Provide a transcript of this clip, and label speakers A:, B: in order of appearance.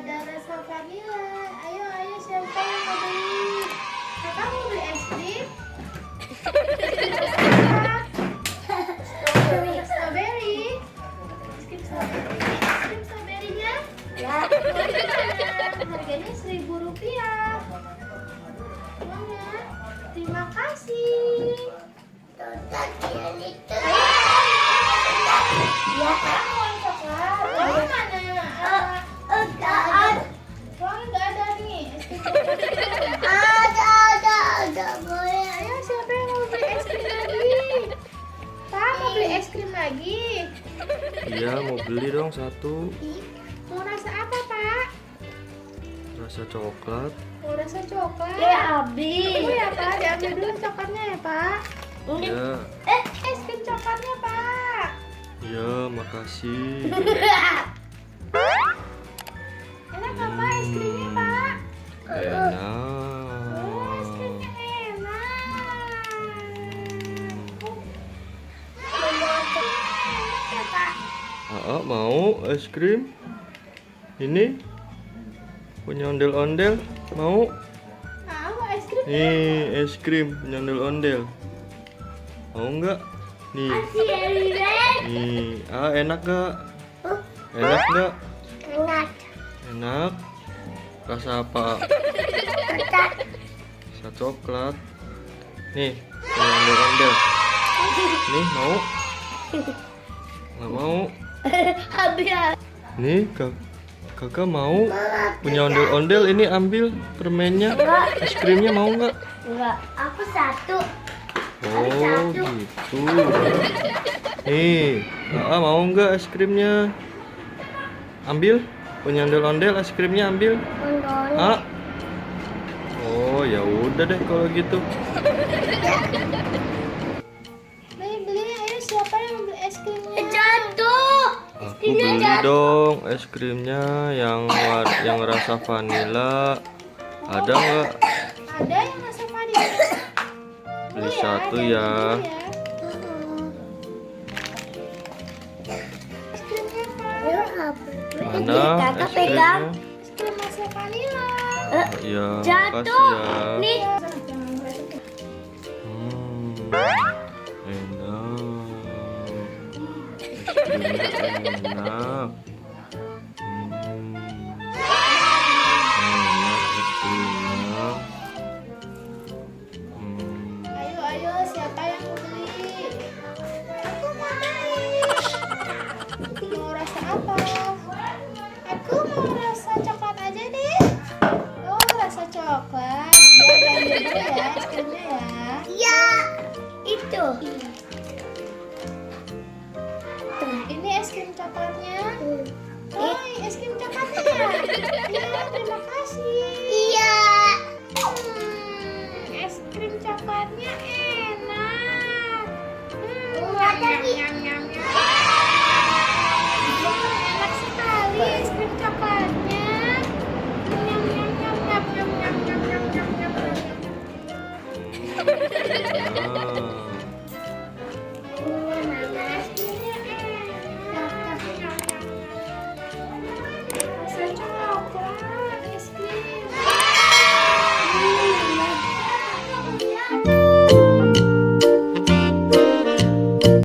A: ada rasa vanila. Ayo, ayo siapa yang mau beli? Kakak mau beli es krim? Strawberry. Es krim strawberry. Es krim strawberrynya? Ya. Harganya Rp1.000. Uangnya. Terima kasih. Ya, uang coklat. Uang mana? Uang nggak ada nih. Ada. Boleh. Ayo, siapa yang mau beli es krim lagi? Pak, mau beli es krim lagi?
B: Iya, mau beli dong satu.
A: Mau rasa apa, Pak?
B: Rasa coklat.
A: Mau rasa coklat?
C: Ya, habis.
A: Tunggu ya, Pak. Diambil dulu coklatnya ya, Pak.
B: Iya.
A: Es krim coklatnya, Pak.
B: Iya, makasih.
A: Enak apa es krimnya, Pak?
B: Enak.
A: Oh, es krimnya enak. Enak ya, Pak?
B: Mau es krim? Ini punya ondel-ondel? Mau?
A: Mau es krim?
B: Nih, es krim punya ondel-ondel. Mau nggak? Nih. Nih, enak gak? Enak nggak? Enak. Rasa apa? Rasa coklat. Nih, punya ondel-ondel. Nih, mau? Nggak mau?
C: Habis.
B: Nih, kakak mau punya ondel-ondel. Ini ambil permennya, es krimnya mau nggak?
C: Enggak, aku satu.
B: Oh gitu. Nih, mau nggak es krimnya? Ambil, punya ondel-ondel es krimnya ambil. Ah. Oh ya udah deh kalau gitu.
A: Beli, ayo siapa yang mau beli es krimnya?
C: Jatuh.
B: Aku beli dong es krimnya yang rasa vanila. Ada nggak?
A: Ada yang rasa vanila.
B: Beli satu ya.
A: Es krimnya, Pak.
B: Mana
C: Kakak
B: es
C: pegang.
B: krimnya?
A: Es krim rasa vanila.
B: Ya,
C: Jatuh.
B: makasih ya.
C: Nih.
B: Enak. Es krimnya enak. Enak es krimnya.
A: Ayo, siapa yang mau beli? Aku mau beli. Mau rasa apa? Aku mau rasa coklat aja deh. Oh, rasa coklat. Ya, ambil dulu ya es krimnya ya.
C: Ya, itu.
A: Ini es krim coklatnya. Oh, es krim coklatnya ya. Ya, terima kasih.
C: Iya.